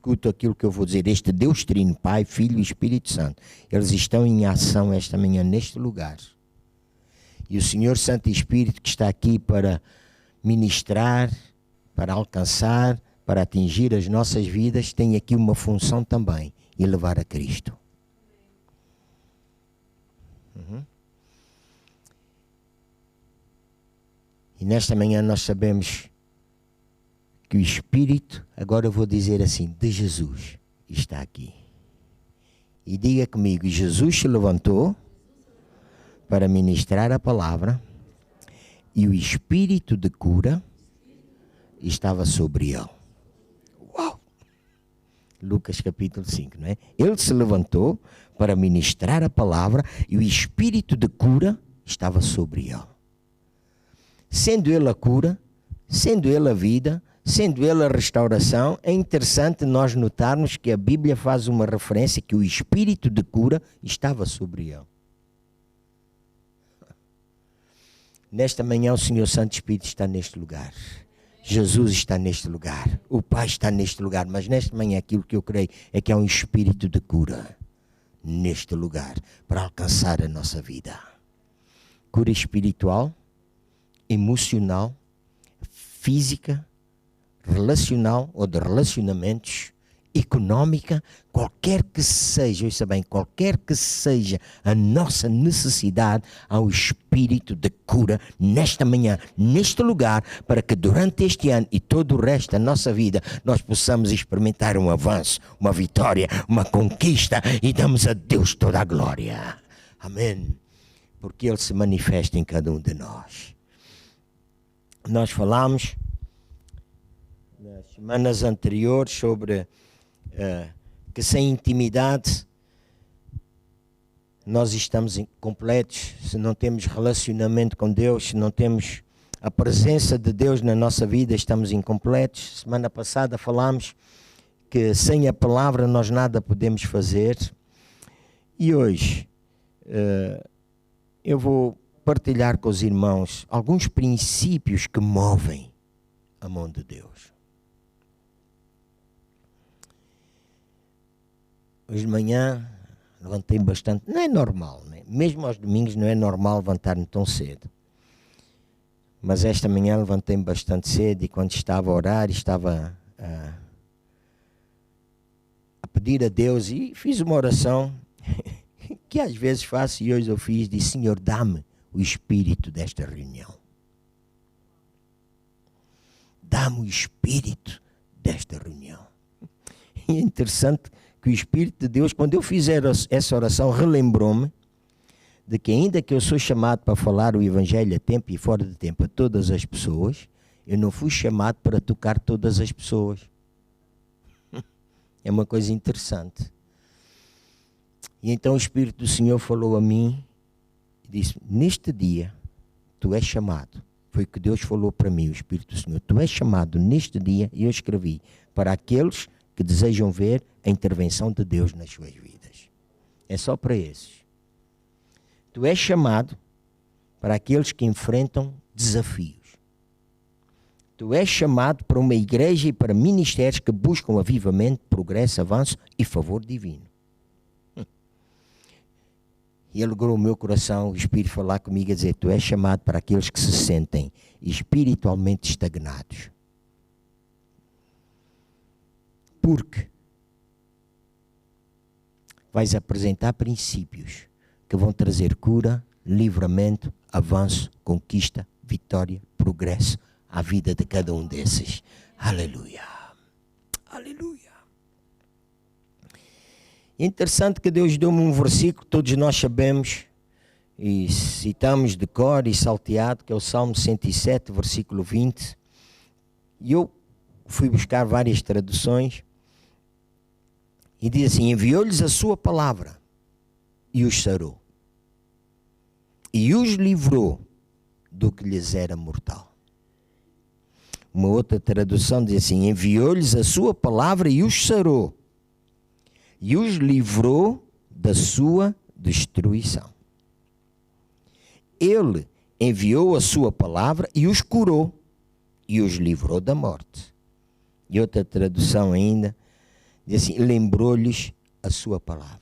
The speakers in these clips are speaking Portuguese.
escutam aquilo que eu vou dizer, este Deus Trino, Pai, Filho e Espírito Santo, eles estão em ação esta manhã neste lugar. E o Senhor Santo e Espírito que está aqui para ministrar, para alcançar, para atingir as nossas vidas, tem aqui uma função também, e levar a Cristo. E nesta manhã nós sabemos que o Espírito, agora eu vou dizer assim, de Jesus, está aqui. E diga comigo, Jesus se levantou para ministrar a palavra e o Espírito de cura estava sobre ele. Uau! Lucas capítulo 5, não é? Ele se levantou para ministrar a palavra e o Espírito de cura estava sobre ele. Sendo ele a cura, sendo ele a vida, sendo ele a restauração, é interessante nós notarmos que a Bíblia faz uma referência que o Espírito de cura estava sobre ele. Nesta manhã o Senhor Santo Espírito está neste lugar. Jesus está neste lugar. O Pai está neste lugar. Mas nesta manhã aquilo que eu creio é que há um Espírito de cura neste lugar para alcançar a nossa vida. Cura espiritual, emocional, física, relacional ou de relacionamentos, económica, qualquer que seja, ouça bem, qualquer que seja a nossa necessidade, há o Espírito de cura nesta manhã, neste lugar, para que durante este ano e todo o resto da nossa vida nós possamos experimentar um avanço, uma vitória, uma conquista e damos a Deus toda a glória. Amém. Porque Ele se manifesta em cada um de nós. Nós falamos nas semanas anteriores sobre que sem intimidade nós estamos incompletos, se não temos relacionamento com Deus, se não temos a presença de Deus na nossa vida, estamos incompletos. Semana passada falámos que sem a palavra nós nada podemos fazer. E hoje eu vou partilhar com os irmãos alguns princípios que movem a mão de Deus. Hoje de manhã levantei bastante, não é normal, né? Mesmo aos domingos não é normal levantar-me tão cedo. Mas esta manhã levantei-me bastante cedo e quando estava a orar, estava a pedir a Deus e fiz uma oração que às vezes faço e hoje eu fiz, disse: Senhor, dá-me o espírito desta reunião. Dá-me o espírito desta reunião. E é interessante que o Espírito de Deus, quando eu fizer essa oração, relembrou-me de que ainda que eu sou chamado para falar o Evangelho a tempo e fora de tempo a todas as pessoas, eu não fui chamado para tocar todas as pessoas. É uma coisa interessante. E então o Espírito do Senhor falou a mim e disse: neste dia tu és chamado. Foi o que Deus falou para mim, o Espírito do Senhor. Tu és chamado neste dia, e eu escrevi, para aqueles que desejam ver a intervenção de Deus nas suas vidas. É só para esses. Tu és chamado para aqueles que enfrentam desafios. Tu és chamado para uma igreja e para ministérios que buscam avivamento, progresso, avanço e favor divino. E alegrou o meu coração o Espírito falar comigo a dizer: tu és chamado para aqueles que se sentem espiritualmente estagnados. Porque vais apresentar princípios que vão trazer cura, livramento, avanço, conquista, vitória, progresso à vida de cada um desses. Aleluia. Aleluia. É interessante que Deus deu-me um versículo que todos nós sabemos e citamos de cor e salteado, que é o Salmo 107, versículo 20. E eu fui buscar várias traduções. E diz assim: enviou-lhes a sua palavra e os sarou. E os livrou do que lhes era mortal. Uma outra tradução diz assim: enviou-lhes a sua palavra e os sarou. E os livrou da sua destruição. Ele enviou a sua palavra e os curou. E os livrou da morte. E outra tradução ainda Diz assim, lembrou-lhes a sua palavra.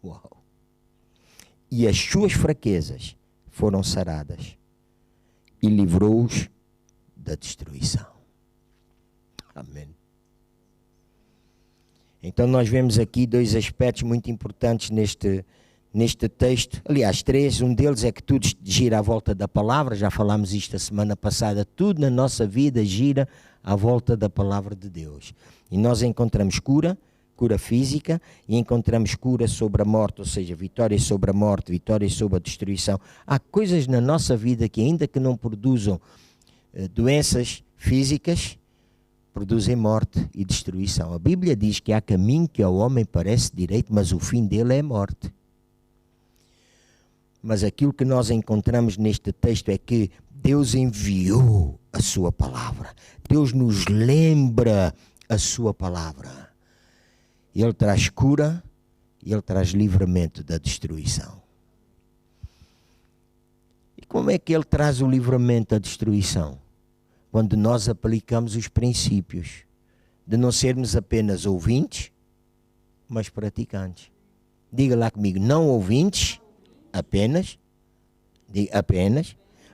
Uau! E as suas fraquezas foram saradas e livrou-os da destruição. Amém. Então nós vemos aqui dois aspectos muito importantes neste texto. Aliás, três. Um deles é que tudo gira à volta da palavra. Já falámos isto a semana passada. Tudo na nossa vida gira à volta da palavra de Deus. E nós encontramos cura física, e encontramos cura sobre a morte, ou seja, vitória sobre a morte, vitória sobre a destruição. Há coisas na nossa vida que, ainda que não produzam doenças físicas, produzem morte e destruição. A Bíblia diz que há caminho que ao homem parece direito, mas o fim dele é morte. Mas aquilo que nós encontramos neste texto é que Deus enviou a sua palavra. Deus nos lembra a sua palavra. Ele traz cura e Ele traz livramento da destruição. E como é que Ele traz o livramento da destruição? Quando nós aplicamos os princípios de não sermos apenas ouvintes, mas praticantes. Diga lá comigo, não ouvintes apenas,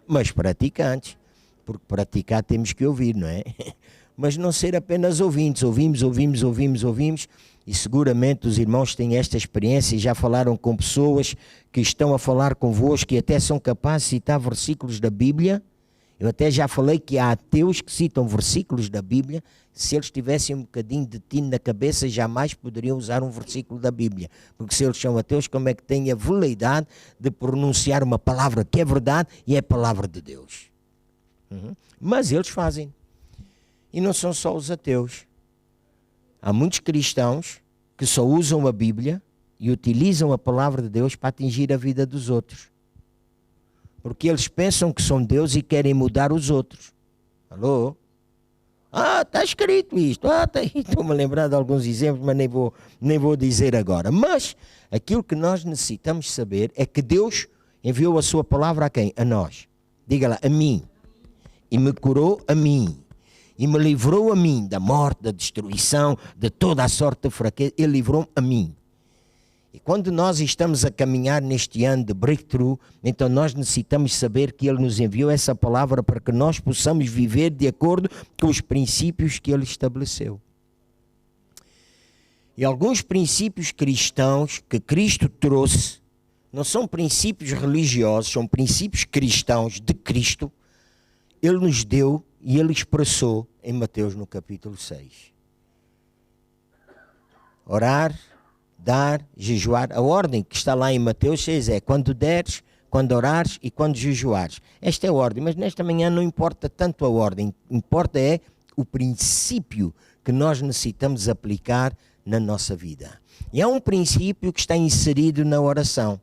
mas praticantes. Porque praticar temos que ouvir, não é? Mas não ser apenas ouvintes. Ouvimos. E seguramente os irmãos têm esta experiência e já falaram com pessoas que estão a falar convosco e até são capazes de citar versículos da Bíblia. Eu até já falei que há ateus que citam versículos da Bíblia. Se eles tivessem um bocadinho de tino na cabeça, jamais poderiam usar um versículo da Bíblia. Porque se eles são ateus, como é que têm a veleidade de pronunciar uma palavra que é verdade e é palavra de Deus? Mas eles fazem. E não são só os ateus. Há muitos cristãos que só usam a Bíblia e utilizam a palavra de Deus para atingir a vida dos outros. Porque eles pensam que são Deus e querem mudar os outros. Alô? Está escrito isto. Estou-me a lembrar de alguns exemplos, mas nem vou dizer agora. Mas aquilo que nós necessitamos saber é que Deus enviou a sua palavra a quem? A nós. Diga lá, a mim. E me curou a mim. E me livrou a mim da morte, da destruição, de toda a sorte de fraqueza. Ele livrou-me a mim. E quando nós estamos a caminhar neste ano de breakthrough, então nós necessitamos saber que Ele nos enviou essa palavra para que nós possamos viver de acordo com os princípios que Ele estabeleceu. E alguns princípios cristãos que Cristo trouxe, não são princípios religiosos, são princípios cristãos de Cristo, Ele nos deu e Ele expressou em Mateus no capítulo 6. Orar, dar, jejuar. A ordem que está lá em Mateus 6 é quando deres, quando orares e quando jejuares. Esta é a ordem, mas nesta manhã não importa tanto a ordem. Importa é o princípio que nós necessitamos aplicar na nossa vida. E há um princípio que está inserido na oração,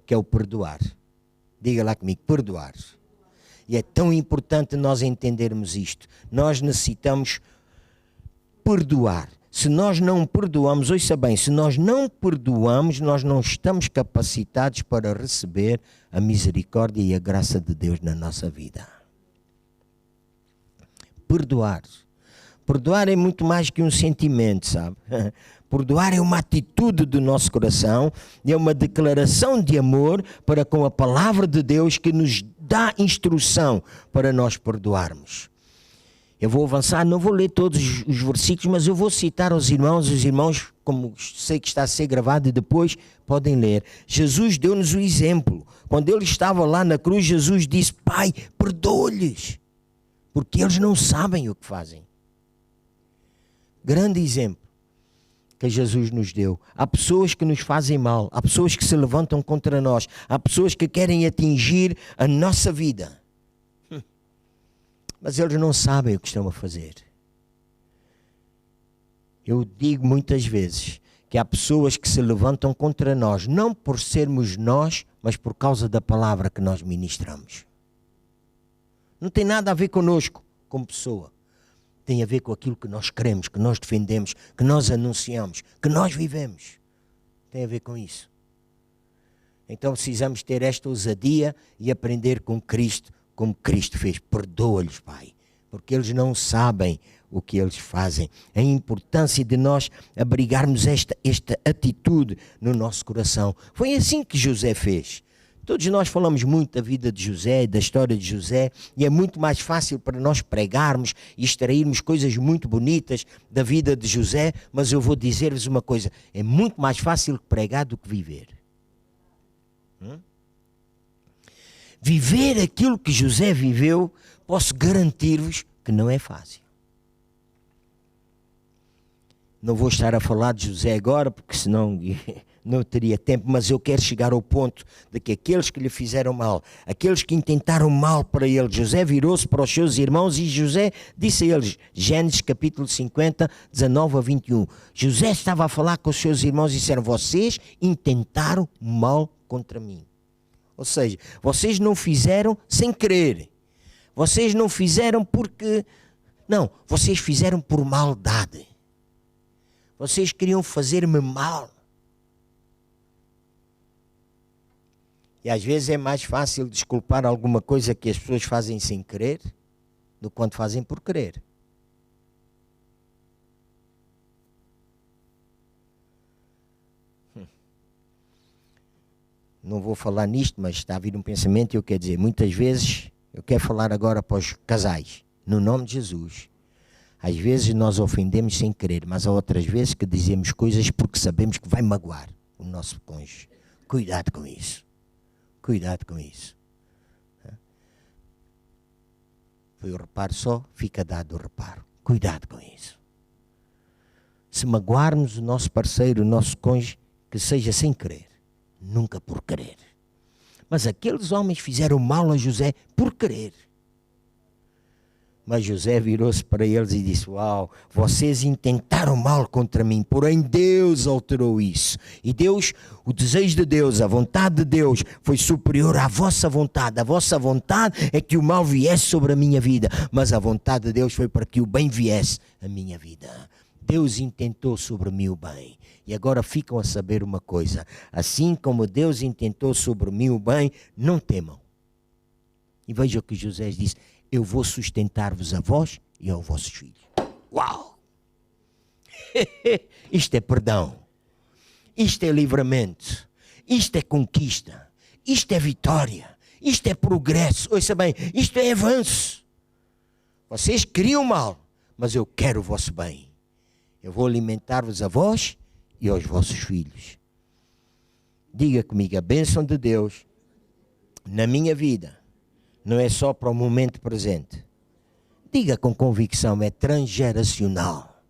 que é o perdoar. Diga lá comigo, perdoar. E é tão importante nós entendermos isto. Nós necessitamos perdoar. Se nós não perdoamos, ouça bem, se nós não perdoamos, nós não estamos capacitados para receber a misericórdia e a graça de Deus na nossa vida. Perdoar. Perdoar é muito mais que um sentimento, sabe? Perdoar é uma atitude do nosso coração, é uma declaração de amor para com a palavra de Deus que nos dá instrução para nós perdoarmos. Eu vou avançar, não vou ler todos os versículos, mas eu vou citar aos irmãos, os irmãos, como sei que está a ser gravado e depois podem ler. Jesus deu-nos o exemplo. Quando ele estava lá na cruz, Jesus disse, Pai, perdoa-lhes, porque eles não sabem o que fazem. Grande exemplo que Jesus nos deu. Há pessoas que nos fazem mal, há pessoas que se levantam contra nós, há pessoas que querem atingir a nossa vida. Mas eles não sabem o que estão a fazer. Eu digo muitas vezes que há pessoas que se levantam contra nós, não por sermos nós, mas por causa da palavra que nós ministramos. Não tem nada a ver conosco, como pessoa. Tem a ver com aquilo que nós queremos, que nós defendemos, que nós anunciamos, que nós vivemos. Tem a ver com isso. Então precisamos ter esta ousadia e aprender com Cristo, como Cristo fez. Perdoa-lhes, Pai, porque eles não sabem o que eles fazem. A importância de nós abrigarmos esta atitude no nosso coração. Foi assim que José fez. Todos nós falamos muito da vida de José, da história de José, e é muito mais fácil para nós pregarmos e extrairmos coisas muito bonitas da vida de José, mas eu vou dizer-vos uma coisa, é muito mais fácil pregar do que viver. Viver aquilo que José viveu, posso garantir-vos que não é fácil. Não vou estar a falar de José agora, porque senão não teria tempo, mas eu quero chegar ao ponto de que aqueles que lhe fizeram mal, aqueles que intentaram mal para ele, José virou-se para os seus irmãos e José disse a eles, Gênesis capítulo 50, 19 a 21, José estava a falar com os seus irmãos e disseram, vocês intentaram mal contra mim. Ou seja, vocês não fizeram sem querer. Vocês não fizeram porque... Não, vocês fizeram por maldade. Vocês queriam fazer-me mal. E às vezes é mais fácil desculpar alguma coisa que as pessoas fazem sem querer do que quando fazem por querer. Não vou falar nisto, mas está a vir um pensamento e eu quero dizer, muitas vezes, eu quero falar agora para os casais, no nome de Jesus. Às vezes nós ofendemos sem querer, mas há outras vezes que dizemos coisas porque sabemos que vai magoar o nosso cônjuge. Cuidado com isso. Cuidado com isso. Foi o reparo só, fica dado o reparo. Cuidado com isso. Se magoarmos o nosso parceiro, o nosso cônjuge, que seja sem querer, nunca por querer. Mas aqueles homens fizeram mal a José por querer. Mas José virou-se para eles e disse, uau, vocês intentaram mal contra mim, porém Deus alterou isso. E Deus, o desejo de Deus, a vontade de Deus foi superior à vossa vontade. A vossa vontade é que o mal viesse sobre a minha vida, mas a vontade de Deus foi para que o bem viesse à minha vida. Deus intentou sobre mim o bem. E agora ficam a saber uma coisa, assim como Deus intentou sobre mim o bem, não temam. E veja o que José disse, eu vou sustentar-vos a vós e aos vossos filhos. Uau! Isto é perdão. Isto é livramento. Isto é conquista. Isto é vitória. Isto é progresso. Ouça bem, isto é avanço. Vocês queriam mal, mas eu quero o vosso bem. Eu vou alimentar-vos a vós e aos vossos filhos. Diga comigo, a bênção de Deus na minha vida não é só para o momento presente. Diga com convicção, é transgeracional.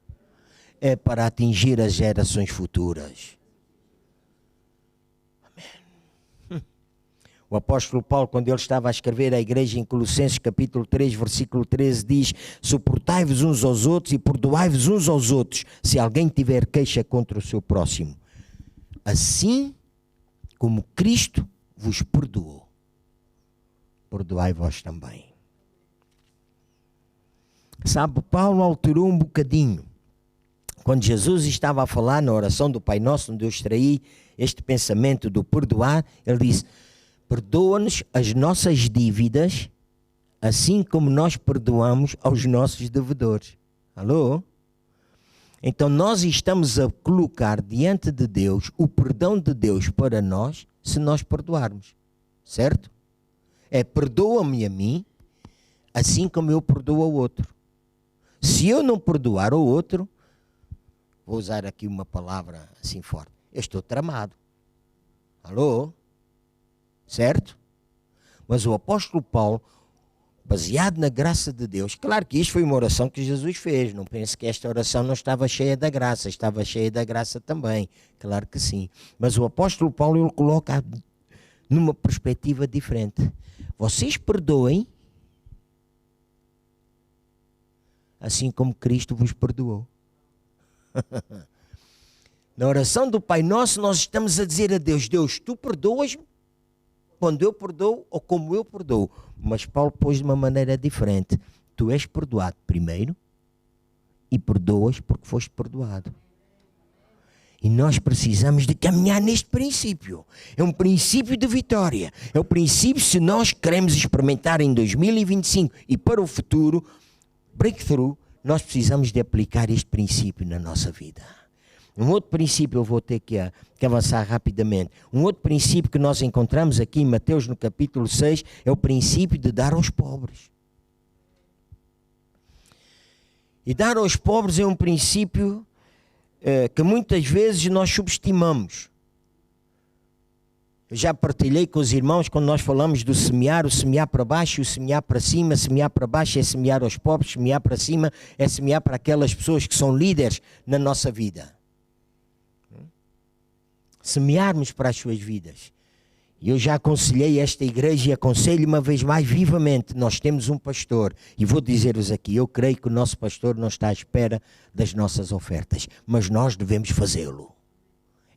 É para atingir as gerações futuras. Amém. O apóstolo Paulo, quando ele estava a escrever à igreja em Colossenses capítulo 3, versículo 13, diz, suportai-vos uns aos outros e perdoai-vos uns aos outros, se alguém tiver queixa contra o seu próximo. Assim como Cristo vos perdoou, perdoai vós também. Sabe, Paulo alterou um bocadinho. Quando Jesus estava a falar na oração do Pai Nosso, onde eu extraí este pensamento do perdoar, ele disse, perdoa-nos as nossas dívidas, assim como nós perdoamos aos nossos devedores. Alô? Então nós estamos a colocar diante de Deus o perdão de Deus para nós, se nós perdoarmos. Certo? É perdoa-me a mim, assim como eu perdoo ao outro. Se eu não perdoar ao outro, vou usar aqui uma palavra assim forte, eu estou tramado. Alô? Certo? Mas o apóstolo Paulo, baseado na graça de Deus, claro que isto foi uma oração que Jesus fez, não pense que esta oração não estava cheia da graça, estava cheia da graça também, claro que sim. Mas o apóstolo Paulo, ele coloca numa perspectiva diferente. Vocês perdoem, assim como Cristo vos perdoou. Na oração do Pai Nosso, nós estamos a dizer a Deus, Deus, tu perdoas-me quando eu perdoo ou como eu perdoo. Mas Paulo pôs de uma maneira diferente. Tu és perdoado primeiro e perdoas porque foste perdoado. E nós precisamos de caminhar neste princípio. É um princípio de vitória. É o princípio, se nós queremos experimentar em 2025 e para o futuro, breakthrough, nós precisamos de aplicar este princípio na nossa vida. Um outro princípio, eu vou ter que avançar rapidamente. Um outro princípio que nós encontramos aqui em Mateus, no capítulo 6, é o princípio de dar aos pobres. E dar aos pobres é um princípio que muitas vezes nós subestimamos. Eu já partilhei com os irmãos quando nós falamos do semear, o semear para baixo e o semear para cima. Semear para baixo é semear aos pobres, semear para cima é semear para aquelas pessoas que são líderes na nossa vida. Semearmos para as suas vidas. E eu já aconselhei esta igreja e aconselho uma vez mais vivamente. Nós temos um pastor e vou dizer-vos aqui, eu creio que o nosso pastor não está à espera das nossas ofertas, mas nós devemos fazê-lo.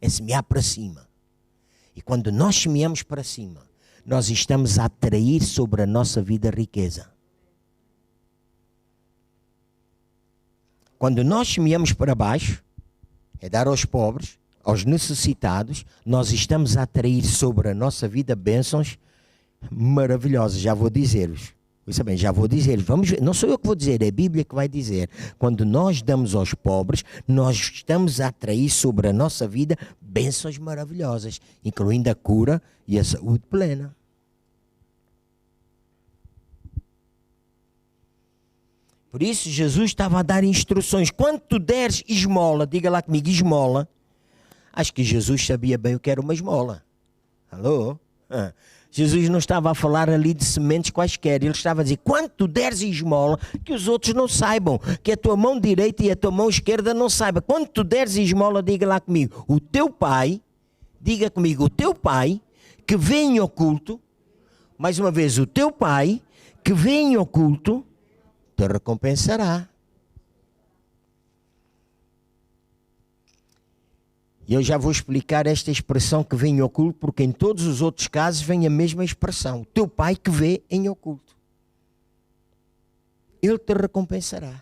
É semear para cima. E quando nós semeamos para cima, nós estamos a atrair sobre a nossa vida riqueza. Quando nós semeamos para baixo, é dar aos pobres, aos necessitados, nós estamos a atrair sobre a nossa vida bênçãos maravilhosas. Já vou dizer-vos. Isso bem, já vou dizer-vos. Vamos ver. Não sou eu que vou dizer, é a Bíblia que vai dizer. Quando nós damos aos pobres, nós estamos a atrair sobre a nossa vida bênçãos maravilhosas, incluindo a cura e a saúde plena. Por isso, Jesus estava a dar instruções. Quando tu deres esmola, diga lá comigo, esmola. Acho que Jesus sabia bem o que era uma esmola. Alô? Jesus não estava a falar ali de sementes quaisquer. Ele estava a dizer, quando tu deres esmola, que os outros não saibam. Que a tua mão direita e a tua mão esquerda não saibam. Quando tu deres esmola, diga lá comigo. O teu pai, diga comigo, o teu pai, que vê em oculto, mais uma vez, o teu pai, que vê em oculto, te recompensará. E eu já vou explicar esta expressão que vem em oculto, porque em todos os outros casos vem a mesma expressão. O teu pai que vê em oculto. Ele te recompensará.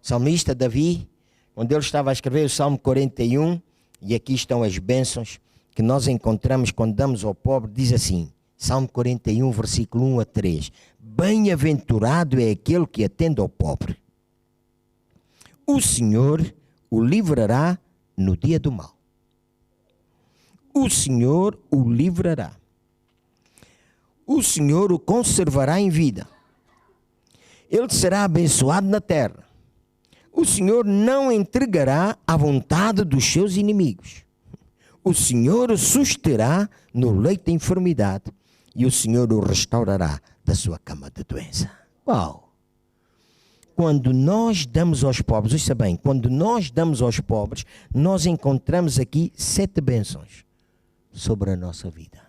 O salmista Davi, quando ele estava a escrever o Salmo 41, e aqui estão as bênçãos que nós encontramos quando damos ao pobre, diz assim, Salmo 41, versículo 1 a 3. Bem-aventurado é aquele que atende ao pobre. O Senhor o livrará no dia do mal. O Senhor o livrará. O Senhor o conservará em vida. Ele será abençoado na terra. O Senhor não entregará à vontade dos seus inimigos. O Senhor o susterá no leito da enfermidade e o Senhor o restaurará da sua cama de doença. Uau! Quando nós damos aos pobres, ouça bem, quando nós damos aos pobres, nós encontramos aqui 7 bênçãos sobre a nossa vida.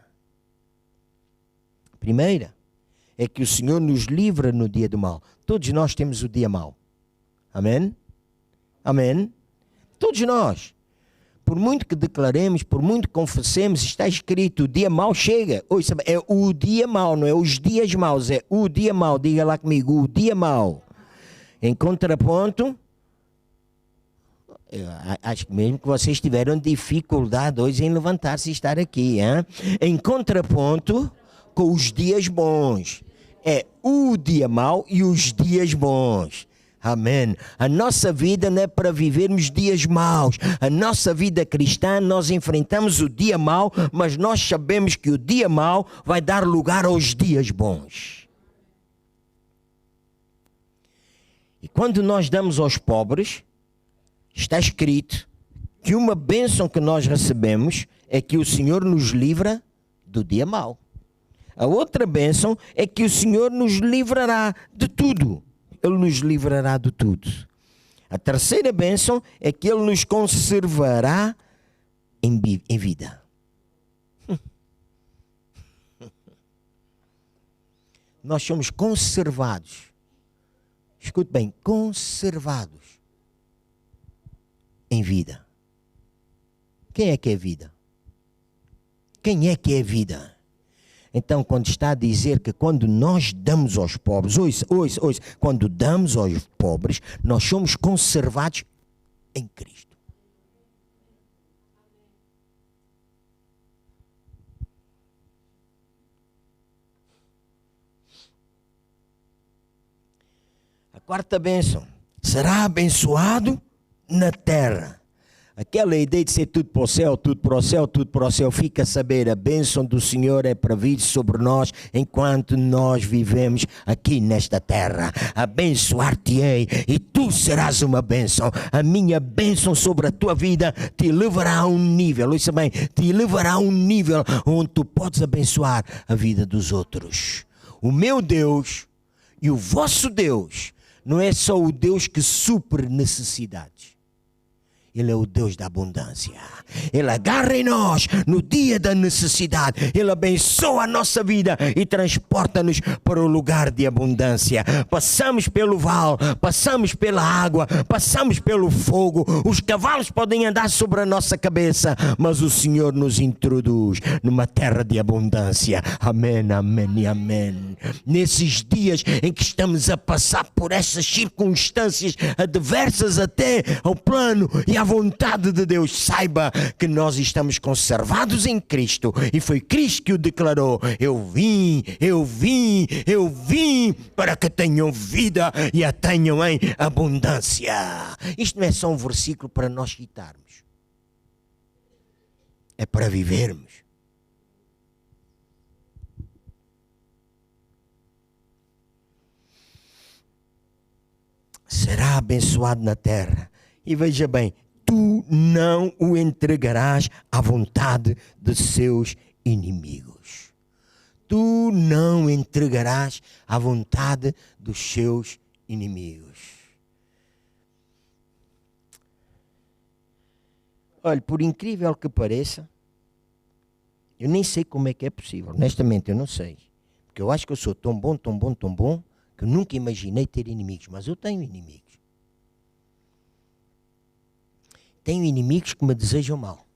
A primeira é que o Senhor nos livra no dia do mal. Todos nós temos o dia mau. Amém? Amém? Todos nós. Por muito que declaremos, por muito que confessemos, está escrito, o dia mau chega. Ouça bem, é o dia mau, não é os dias maus, é o dia mau. Diga lá comigo, o dia mau. Em contraponto, acho que mesmo que vocês tiveram dificuldade hoje em levantar-se e estar aqui, hein? Em contraponto com os dias bons. É o dia mau e os dias bons. Amém. A nossa vida não é para vivermos dias maus. A nossa vida cristã, nós enfrentamos o dia mau, mas nós sabemos que o dia mau vai dar lugar aos dias bons. E quando nós damos aos pobres, está escrito que uma bênção que nós recebemos é que o Senhor nos livra do dia mau. A outra bênção é que o Senhor nos livrará de tudo. Ele nos livrará de tudo. A terceira bênção é que Ele nos conservará em vida. Nós somos conservados. Escute bem, conservados em vida. Quem é que é vida? Quem é que é vida? Então, quando está a dizer que quando nós damos aos pobres, ouça, quando damos aos pobres, nós somos conservados em Cristo. A quarta bênção será abençoado na terra. Aquela ideia de ser tudo para o céu, tudo para o céu, tudo para o céu, fica a saber, a bênção do Senhor é para vir sobre nós enquanto nós vivemos aqui nesta terra. Abençoar-te-ei e tu serás uma bênção. A minha bênção sobre a tua vida te levará a um nível, ouça bem, te levará a um nível onde tu podes abençoar a vida dos outros. O meu Deus e o vosso Deus não é só o Deus que supre necessidades. Ele é o Deus da abundância. Ele agarra em nós no dia da necessidade. Ele abençoa a nossa vida e transporta-nos para o lugar de abundância. Passamos pelo vale, passamos pela água, passamos pelo fogo. Os cavalos podem andar sobre a nossa cabeça, mas o Senhor nos introduz numa terra de abundância. Amém, amém e amém. Nesses dias em que estamos a passar por essas circunstâncias adversas até ao plano e à vontade de Deus, saiba que nós estamos conservados em Cristo e foi Cristo que o declarou: eu vim para que tenham vida e a tenham em abundância. Isto não é só um versículo para nós citarmos, é para vivermos. Será abençoado na terra. E veja bem, tu não o entregarás à vontade de seus inimigos. Tu não entregarás à vontade dos seus inimigos. Olha, por incrível que pareça, eu nem sei como é que é possível. Honestamente, eu não sei. Porque eu acho que eu sou tão bom, que eu nunca imaginei ter inimigos. Mas eu tenho inimigos. Tenho inimigos que me desejam mal.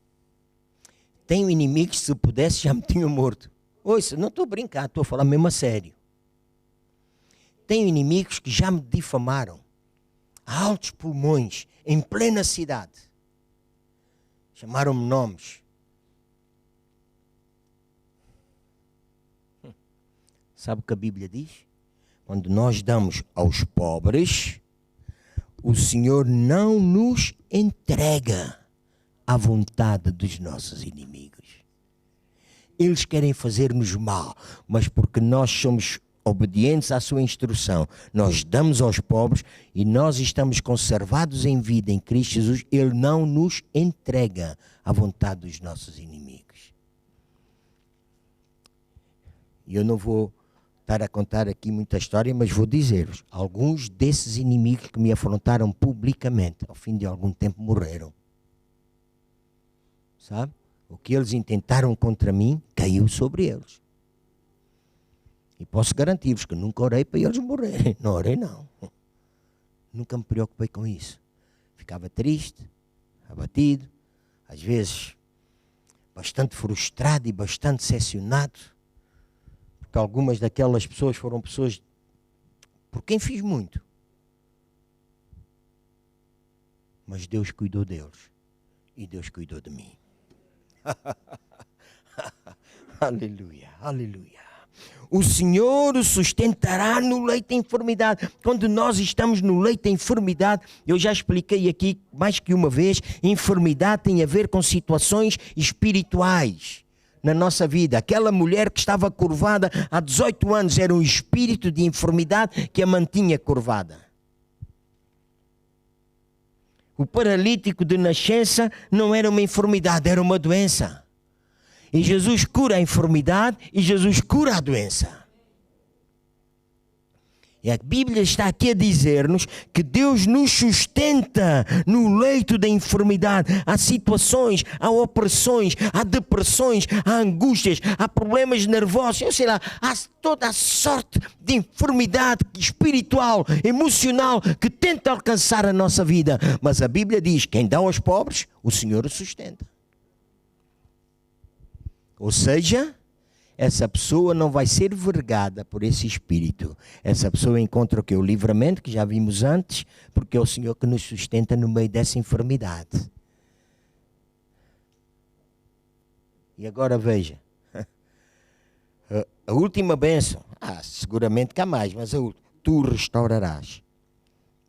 Tenho inimigos que, se pudesse, já me tinham morto. Ouça, não estou a brincar, estou a falar mesmo a sério. Tenho inimigos que já me difamaram a altos pulmões, em plena cidade. Chamaram-me nomes. Sabe o que a Bíblia diz? Quando nós damos aos pobres, o Senhor não nos entrega à vontade dos nossos inimigos. Eles querem fazer-nos mal, mas porque nós somos obedientes à sua instrução, nós damos aos pobres e nós estamos conservados em vida em Cristo Jesus, Ele não nos entrega à vontade dos nossos inimigos. E eu não vou estar a contar aqui muita história, mas vou dizer-vos, alguns desses inimigos que me afrontaram publicamente, ao fim de algum tempo morreram. Sabe? O que eles intentaram contra mim, caiu sobre eles. E posso garantir-vos que nunca orei para eles morrerem. Não orei, não. Nunca me preocupei com isso. Ficava triste, abatido, às vezes bastante frustrado e bastante decepcionado, porque algumas daquelas pessoas foram pessoas por quem fiz muito. Mas Deus cuidou deles e Deus cuidou de mim. Aleluia, aleluia. O Senhor o sustentará no leito da enfermidade. Quando nós estamos no leito da enfermidade, eu já expliquei aqui mais que uma vez, enfermidade tem a ver com situações espirituais na nossa vida. Aquela mulher que estava curvada há 18 anos era um espírito de enfermidade que a mantinha curvada. O paralítico de nascença não era uma enfermidade, era uma doença. E Jesus cura a enfermidade e Jesus cura a doença. E a Bíblia está aqui a dizer-nos que Deus nos sustenta no leito da enfermidade. Há situações, há opressões, há depressões, há angústias, há problemas nervosos, eu sei lá, há toda a sorte de enfermidade espiritual, emocional, que tenta alcançar a nossa vida. Mas a Bíblia diz, quem dá aos pobres, o Senhor o sustenta. Ou seja, essa pessoa não vai ser vergada por esse espírito. Essa pessoa encontra o que? O livramento, que já vimos antes, porque é o Senhor que nos sustenta no meio dessa enfermidade. E agora veja, a última bênção, seguramente que há mais, mas a última, tu restaurarás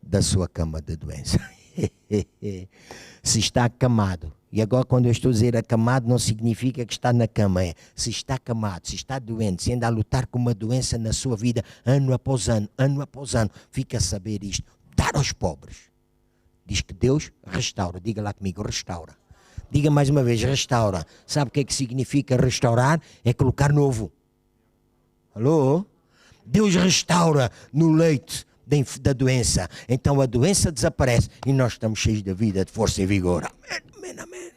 da sua cama de doença. Se está acamado. E agora quando eu estou a dizer acamado não significa que está na cama. É, se está acamado, se está doente, se anda a lutar com uma doença na sua vida, ano após ano, fica a saber isto. Dar aos pobres. Diz que Deus restaura. Diga lá comigo, restaura. Diga mais uma vez, restaura. Sabe o que é que significa restaurar? É colocar novo. Alô? Deus restaura no leito da doença. Então a doença desaparece e nós estamos cheios de vida, de força e vigor. Amém, amém, amém.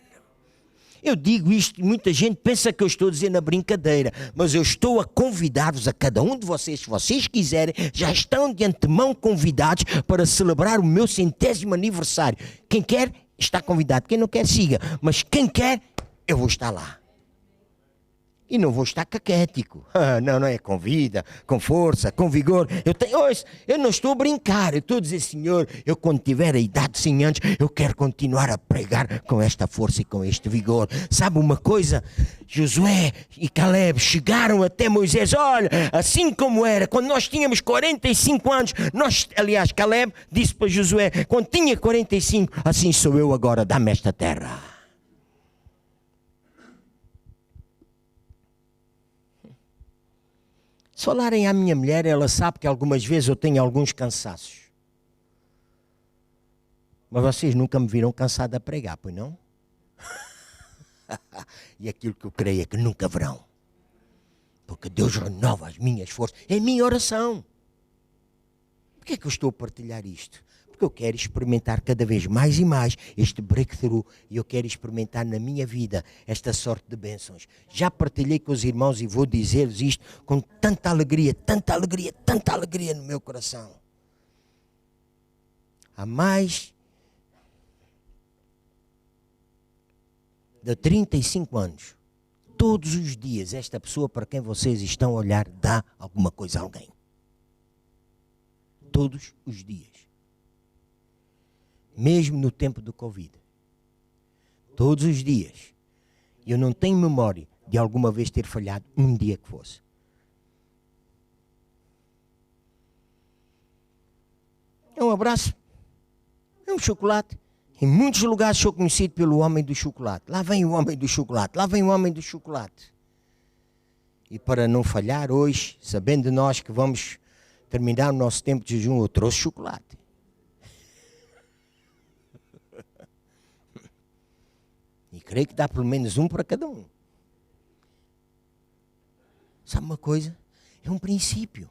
Eu digo isto e muita gente pensa que eu estou a dizer na brincadeira, mas eu estou a convidar-vos a cada um de vocês, se vocês quiserem, já estão de antemão convidados para celebrar o meu 100º aniversário. Quem quer, está convidado. Quem não quer, siga. Mas quem quer, eu vou estar lá. E não vou estar caquético. Não é com vida, com força, com vigor. Eu não estou a brincar. Eu estou a dizer, Senhor, eu quando tiver a idade de 100 anos, eu quero continuar a pregar com esta força e com este vigor. Sabe uma coisa? Josué e Caleb chegaram até Moisés. Olha, assim como era, quando nós tínhamos 45 anos, aliás, Caleb disse para Josué, quando tinha 45, assim sou eu agora, dá-me esta terra. Se falarem à minha mulher, ela sabe que algumas vezes eu tenho alguns cansaços. Mas vocês nunca me viram cansado a pregar, pois não? E aquilo que eu creio é que nunca verão. Porque Deus renova as minhas forças. É a minha oração. Por que é que eu estou a partilhar isto? Porque eu quero experimentar cada vez mais e mais este breakthrough e eu quero experimentar na minha vida esta sorte de bênçãos. Já partilhei com os irmãos e vou dizer-vos isto com tanta alegria, tanta alegria, tanta alegria no meu coração. Há mais de 35 anos, todos os dias, esta pessoa para quem vocês estão a olhar dá alguma coisa a alguém. Todos os dias. Mesmo no tempo do Covid. Todos os dias. Eu não tenho memória de alguma vez ter falhado um dia que fosse. É um abraço. É um chocolate. Em muitos lugares sou conhecido pelo homem do chocolate. Lá vem o homem do chocolate. Lá vem o homem do chocolate. E para não falhar hoje, sabendo de nós que vamos terminar o nosso tempo de jejum, eu trouxe chocolate. E creio que dá pelo menos um para cada um. Sabe uma coisa? É um princípio.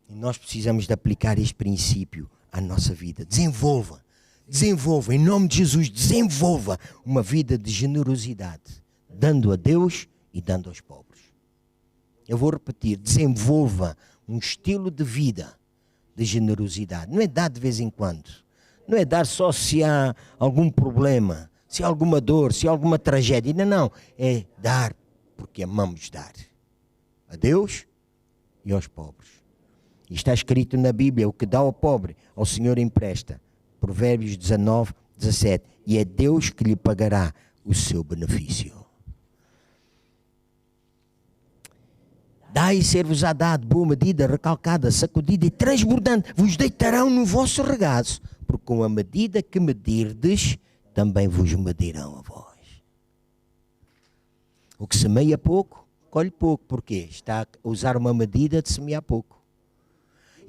E nós precisamos de aplicar este princípio à nossa vida. Desenvolva, em nome de Jesus, desenvolva uma vida de generosidade, dando a Deus e dando aos pobres. Eu vou repetir, desenvolva um estilo de vida de generosidade. Não é dar de vez em quando. Não é dar só se há algum problema, se há alguma dor, se há alguma tragédia. Não. É dar porque amamos dar. A Deus e aos pobres. E está escrito na Bíblia, o que dá ao pobre, ao Senhor empresta. Provérbios 19, 17. E é Deus que lhe pagará o seu benefício. Dai e ser-vos-á dado, boa medida, recalcada, sacudida e transbordante. Vos deitarão no vosso regaço. Porque com a medida que medirdes, também vos medirão a vós. O que semeia pouco, colhe pouco. Porquê? Está a usar uma medida de semear pouco.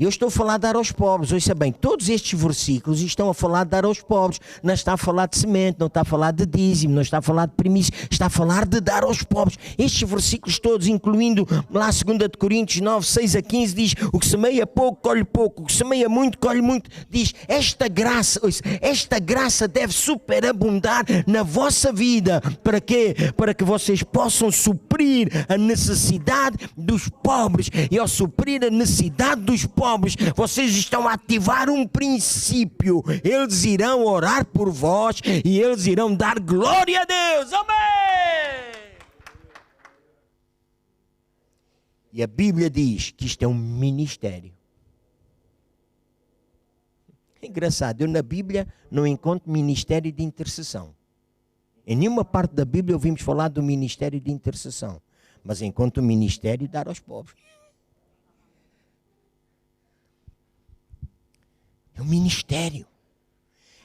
Eu estou a falar de dar aos pobres. Ouça bem, todos estes versículos estão a falar de dar aos pobres. Não está a falar de semente, não está a falar de dízimo, não está a falar de primícia, está a falar de dar aos pobres. Estes versículos todos, incluindo lá 2 Coríntios 9, 6 a 15, diz: o que semeia pouco, colhe pouco. O que semeia muito, colhe muito. Diz, esta graça deve superabundar na vossa vida. Para quê? Para que vocês possam suprir a necessidade dos pobres. E ao suprir a necessidade dos pobres, vocês estão a ativar um princípio. Eles irão orar por vós e eles irão dar glória a Deus. Amém! E a Bíblia diz que isto é um ministério. É engraçado, eu na Bíblia não encontro ministério de intercessão. Em nenhuma parte da Bíblia ouvimos falar do ministério de intercessão. Mas encontro o ministério de dar aos pobres. É um ministério.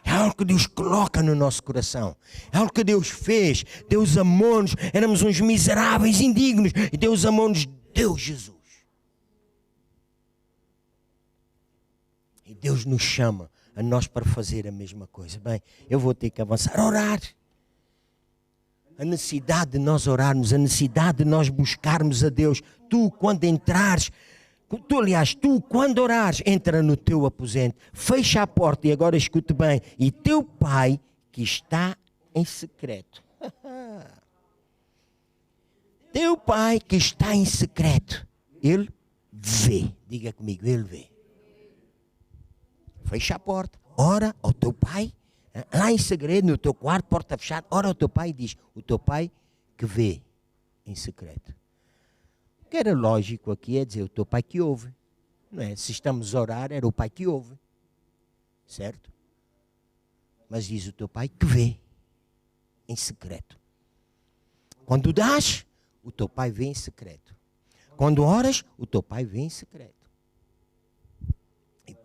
É algo que Deus coloca no nosso coração. É algo que Deus fez. Deus amou-nos. Éramos uns miseráveis, indignos. E Deus amou-nos. Deu Jesus. E Deus nos chama a nós para fazer a mesma coisa. Bem, eu vou ter que avançar. Orar. A necessidade de nós orarmos. A necessidade de nós buscarmos a Deus. Tu, quando entrares... Tu, quando orares, entra no teu aposento, fecha a porta e agora escute bem. E teu pai que está em secreto. Teu pai que está em secreto. Ele vê. Diga comigo, ele vê. Fecha a porta. Ora ao teu pai. Lá em segredo, no teu quarto, porta fechada. Ora ao teu pai e diz. O teu pai que vê em secreto. O que era lógico aqui é dizer o teu pai que ouve. Não é? Se estamos a orar, era o pai que ouve. Certo? Mas diz o teu pai que vê em secreto. Quando dás, o teu pai vê em secreto. Quando oras, o teu pai vê em secreto. E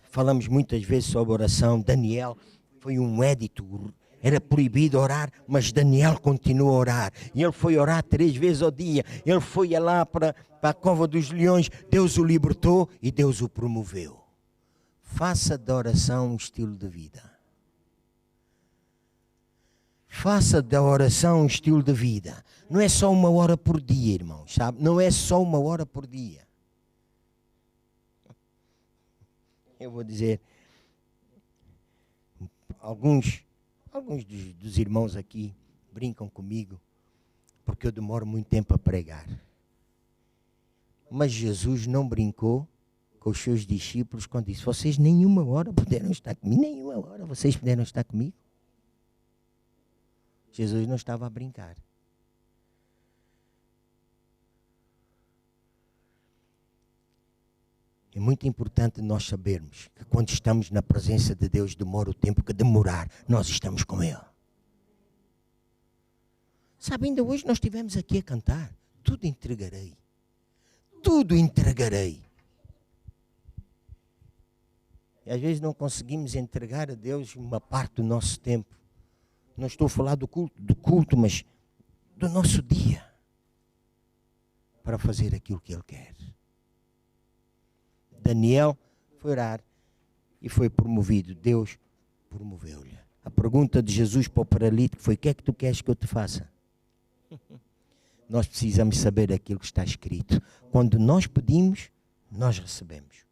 falamos muitas vezes sobre oração. Daniel foi um édito. Era proibido orar, mas Daniel continuou a orar. E ele foi orar 3 vezes ao dia. Ele foi lá para a cova dos leões. Deus o libertou e Deus o promoveu. Faça da oração um estilo de vida. Faça da oração um estilo de vida. Não é só 1 hora por dia, irmãos, sabe? Não é só 1 hora por dia. Eu vou dizer, alguns dos irmãos aqui brincam comigo porque eu demoro muito tempo a pregar. Mas Jesus não brincou com os seus discípulos quando disse, vocês nenhuma hora puderam estar comigo, nenhuma hora vocês puderam estar comigo. Jesus não estava a brincar. É muito importante nós sabermos que quando estamos na presença de Deus, demora o tempo que demorar, nós estamos com Ele. Sabe, ainda hoje nós estivemos aqui a cantar, tudo entregarei. Tudo entregarei. E às vezes não conseguimos entregar a Deus uma parte do nosso tempo. Não estou a falar do culto, mas do nosso dia. Para fazer aquilo que Ele quer. Daniel foi orar e foi promovido. Deus promoveu-lhe. A pergunta de Jesus para o paralítico foi, o que é que tu queres que eu te faça? Nós precisamos saber aquilo que está escrito. Quando nós pedimos, nós recebemos.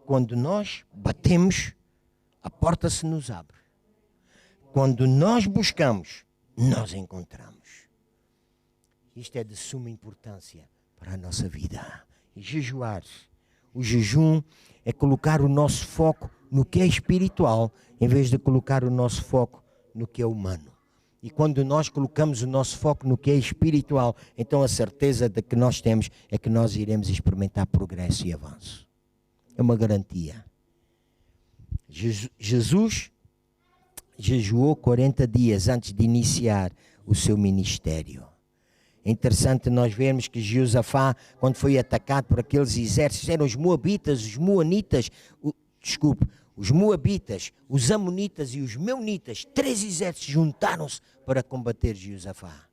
Quando nós batemos, a porta se nos abre. Quando nós buscamos, nós encontramos. Isto é de suma importância para a nossa vida. E jejuar. O jejum é colocar o nosso foco no que é espiritual, em vez de colocar o nosso foco no que é humano. E quando nós colocamos o nosso foco no que é espiritual, então a certeza de que nós temos é que nós iremos experimentar progresso e avanço. É uma garantia. Jesus jejuou 40 dias antes de iniciar o seu ministério. É interessante nós vermos que Jeosafá, quando foi atacado por aqueles exércitos, eram os moabitas, os moanitas, os moabitas, os amonitas e os meunitas, 3 exércitos juntaram-se para combater Jeosafá.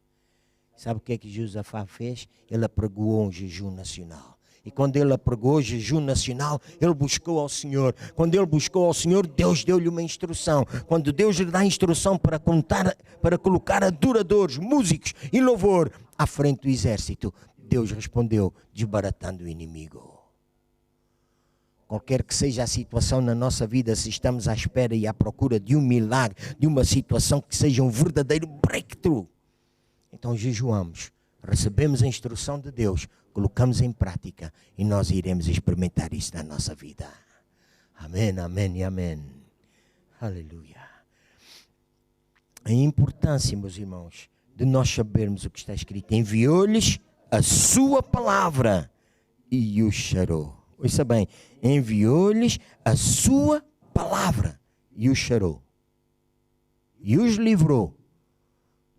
Sabe o que é que Jeosafá fez? Ele apregoou um jejum nacional. E quando ele apregou o jejum nacional, ele buscou ao Senhor. Quando ele buscou ao Senhor, Deus deu-lhe uma instrução. Quando Deus lhe dá instrução para colocar adoradores, músicos e louvor à frente do exército, Deus respondeu, desbaratando o inimigo. Qualquer que seja a situação na nossa vida, se estamos à espera e à procura de um milagre, de uma situação que seja um verdadeiro breakthrough, então jejuamos, recebemos a instrução de Deus, colocamos em prática e nós iremos experimentar isso na nossa vida. Amém, amém e amém. Aleluia. A importância, meus irmãos, de nós sabermos o que está escrito. Enviou-lhes a sua palavra e os sarou. Ouça bem, enviou-lhes a sua palavra e os sarou. E os livrou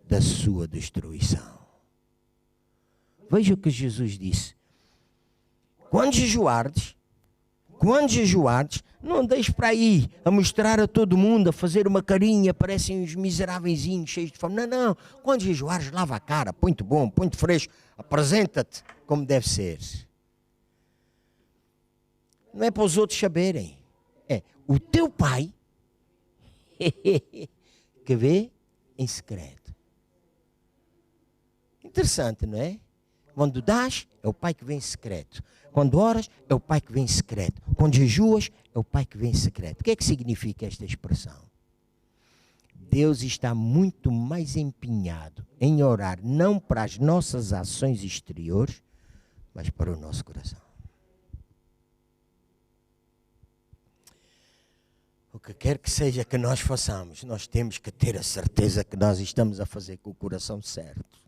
da sua destruição. Veja o que Jesus disse. Quando jejuardes, Quando jejuares, não deixes para aí a mostrar a todo mundo, a fazer uma carinha, parecem uns miserávelzinhos cheios de fome. Não, não. Quando jejuares, lava a cara, põe-te bom, põe-te fresco, apresenta-te como deve ser. Não é para os outros saberem. É o teu pai que vê em secreto. Interessante, não é? Quando dás, é o pai que vê em secreto. Quando oras, é o pai que vê em secreto. Quando jejuas, é o pai que vê em secreto. O que é que significa esta expressão? Deus está muito mais empenhado em orar, não para as nossas ações exteriores, mas para o nosso coração. O que quer que seja que nós façamos, nós temos que ter a certeza que nós estamos a fazer com o coração certo,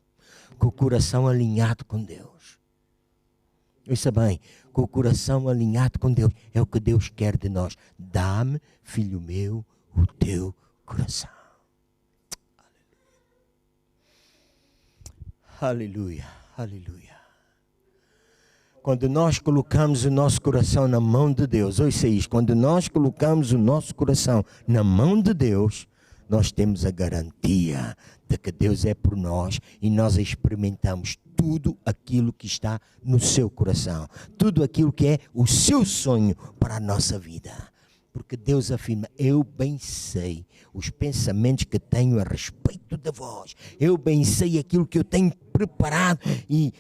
com o coração alinhado com Deus. Ouça bem, com o coração alinhado com Deus, é o que Deus quer de nós. Dá-me, filho meu, o teu coração. Aleluia, aleluia. Quando nós colocamos o nosso coração na mão de Deus, ouça isso, quando nós colocamos o nosso coração na mão de Deus, nós temos a garantia de que Deus é por nós e nós experimentamos tudo aquilo que está no seu coração, tudo aquilo que é o seu sonho para a nossa vida. Porque Deus afirma, eu bem sei os pensamentos que tenho a respeito de vós, eu bem sei aquilo que eu tenho preparado e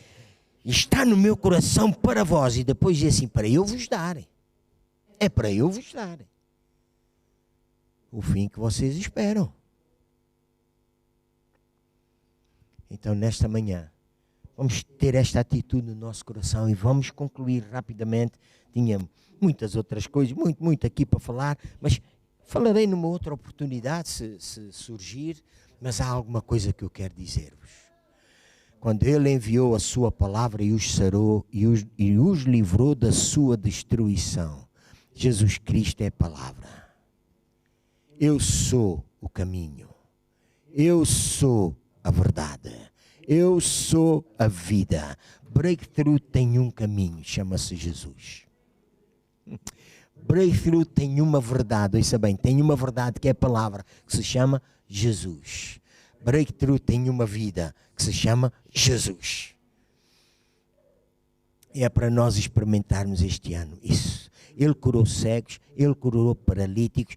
está no meu coração para vós. E depois diz assim, para eu vos dar, é para eu vos dar o fim que vocês esperam. Então nesta manhã vamos ter esta atitude no nosso coração e vamos concluir rapidamente. Tinha muitas outras coisas, muito aqui para falar, mas falarei numa outra oportunidade se surgir, mas há alguma coisa que eu quero dizer-vos. Quando Ele enviou a sua palavra e os sarou e os livrou da sua destruição, Jesus Cristo é a palavra. Eu sou o caminho, eu sou a verdade, eu sou a vida. Breakthrough tem um caminho, chama-se Jesus. Breakthrough tem uma verdade, ouça bem, tem uma verdade que é a palavra, que se chama Jesus. Breakthrough tem uma vida que se chama Jesus. É para nós experimentarmos este ano isso. Ele curou cegos, Ele curou paralíticos.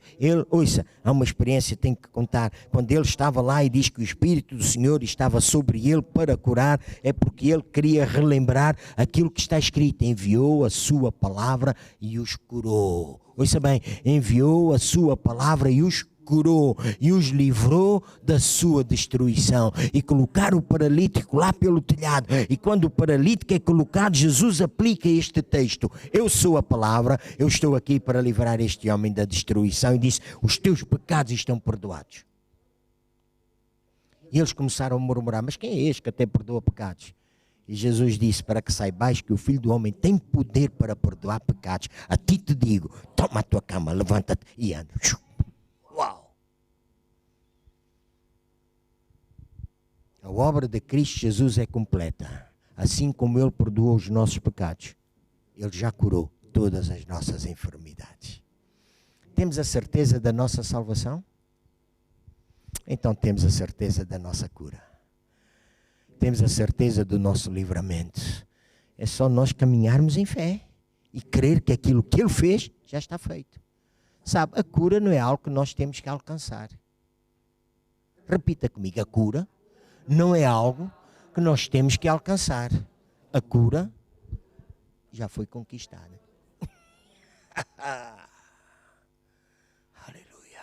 Ouça, há uma experiência, tenho que contar. Quando Ele estava lá e diz que o Espírito do Senhor estava sobre Ele para curar, é porque Ele queria relembrar aquilo que está escrito. Enviou a sua palavra e os curou. Ouça bem, enviou a sua palavra e os curou e os livrou da sua destruição. E colocar o paralítico lá pelo telhado. E quando o paralítico é colocado, Jesus aplica este texto. Eu sou a palavra, eu estou aqui para livrar este homem da destruição. E disse, os teus pecados estão perdoados. E eles começaram a murmurar, mas quem é este que até perdoa pecados? E Jesus disse, para que saibais que o Filho do Homem tem poder para perdoar pecados. A ti te digo, toma a tua cama, levanta-te e anda. Uau! A obra de Cristo Jesus é completa. Assim como Ele perdoou os nossos pecados, Ele já curou todas as nossas enfermidades. Temos a certeza da nossa salvação? Então temos a certeza da nossa cura. Temos a certeza do nosso livramento. É só nós caminharmos em fé e crer que aquilo que Ele fez já está feito. Sabe, a cura não é algo que nós temos que alcançar. Repita comigo, a cura não é algo que nós temos que alcançar. A cura já foi conquistada. Aleluia.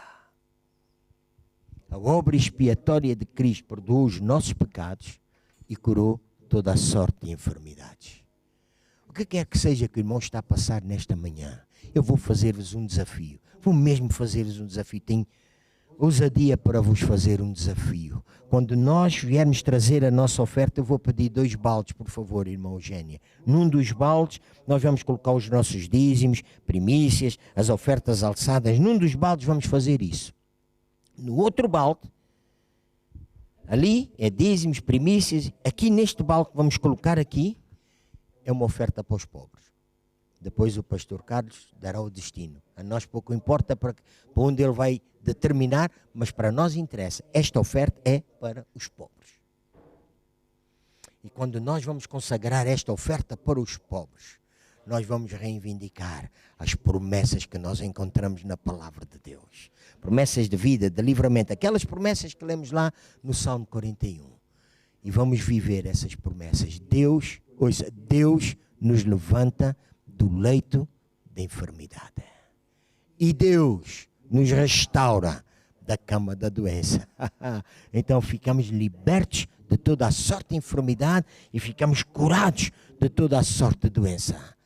A obra expiatória de Cristo perdoou os nossos pecados e curou toda a sorte de enfermidades. O que quer que seja que o irmão está a passar nesta manhã, eu vou fazer-vos um desafio. Vou mesmo fazer-vos um desafio. Tenho ousadia para vos fazer um desafio. Quando nós viermos trazer a nossa oferta, eu vou pedir 2 baldes, por favor, irmão Eugênia. Num dos baldes, nós vamos colocar os nossos dízimos, primícias, as ofertas alçadas. Num dos baldes vamos fazer isso. No outro balde, ali é dízimos, primícias. Aqui neste balde que vamos colocar aqui, é uma oferta para os pobres. Depois o pastor Carlos dará o destino. A nós pouco importa para onde ele vai determinar, mas para nós interessa. Esta oferta é para os pobres. E quando nós vamos consagrar esta oferta para os pobres, nós vamos reivindicar as promessas que nós encontramos na palavra de Deus. Promessas de vida, de livramento, aquelas promessas que lemos lá no Salmo 41. E vamos viver essas promessas. Deus nos levanta do leito da enfermidade. E Deus nos restaura da cama da doença. Então ficamos libertos de toda a sorte de enfermidade e ficamos curados de toda a sorte de doença.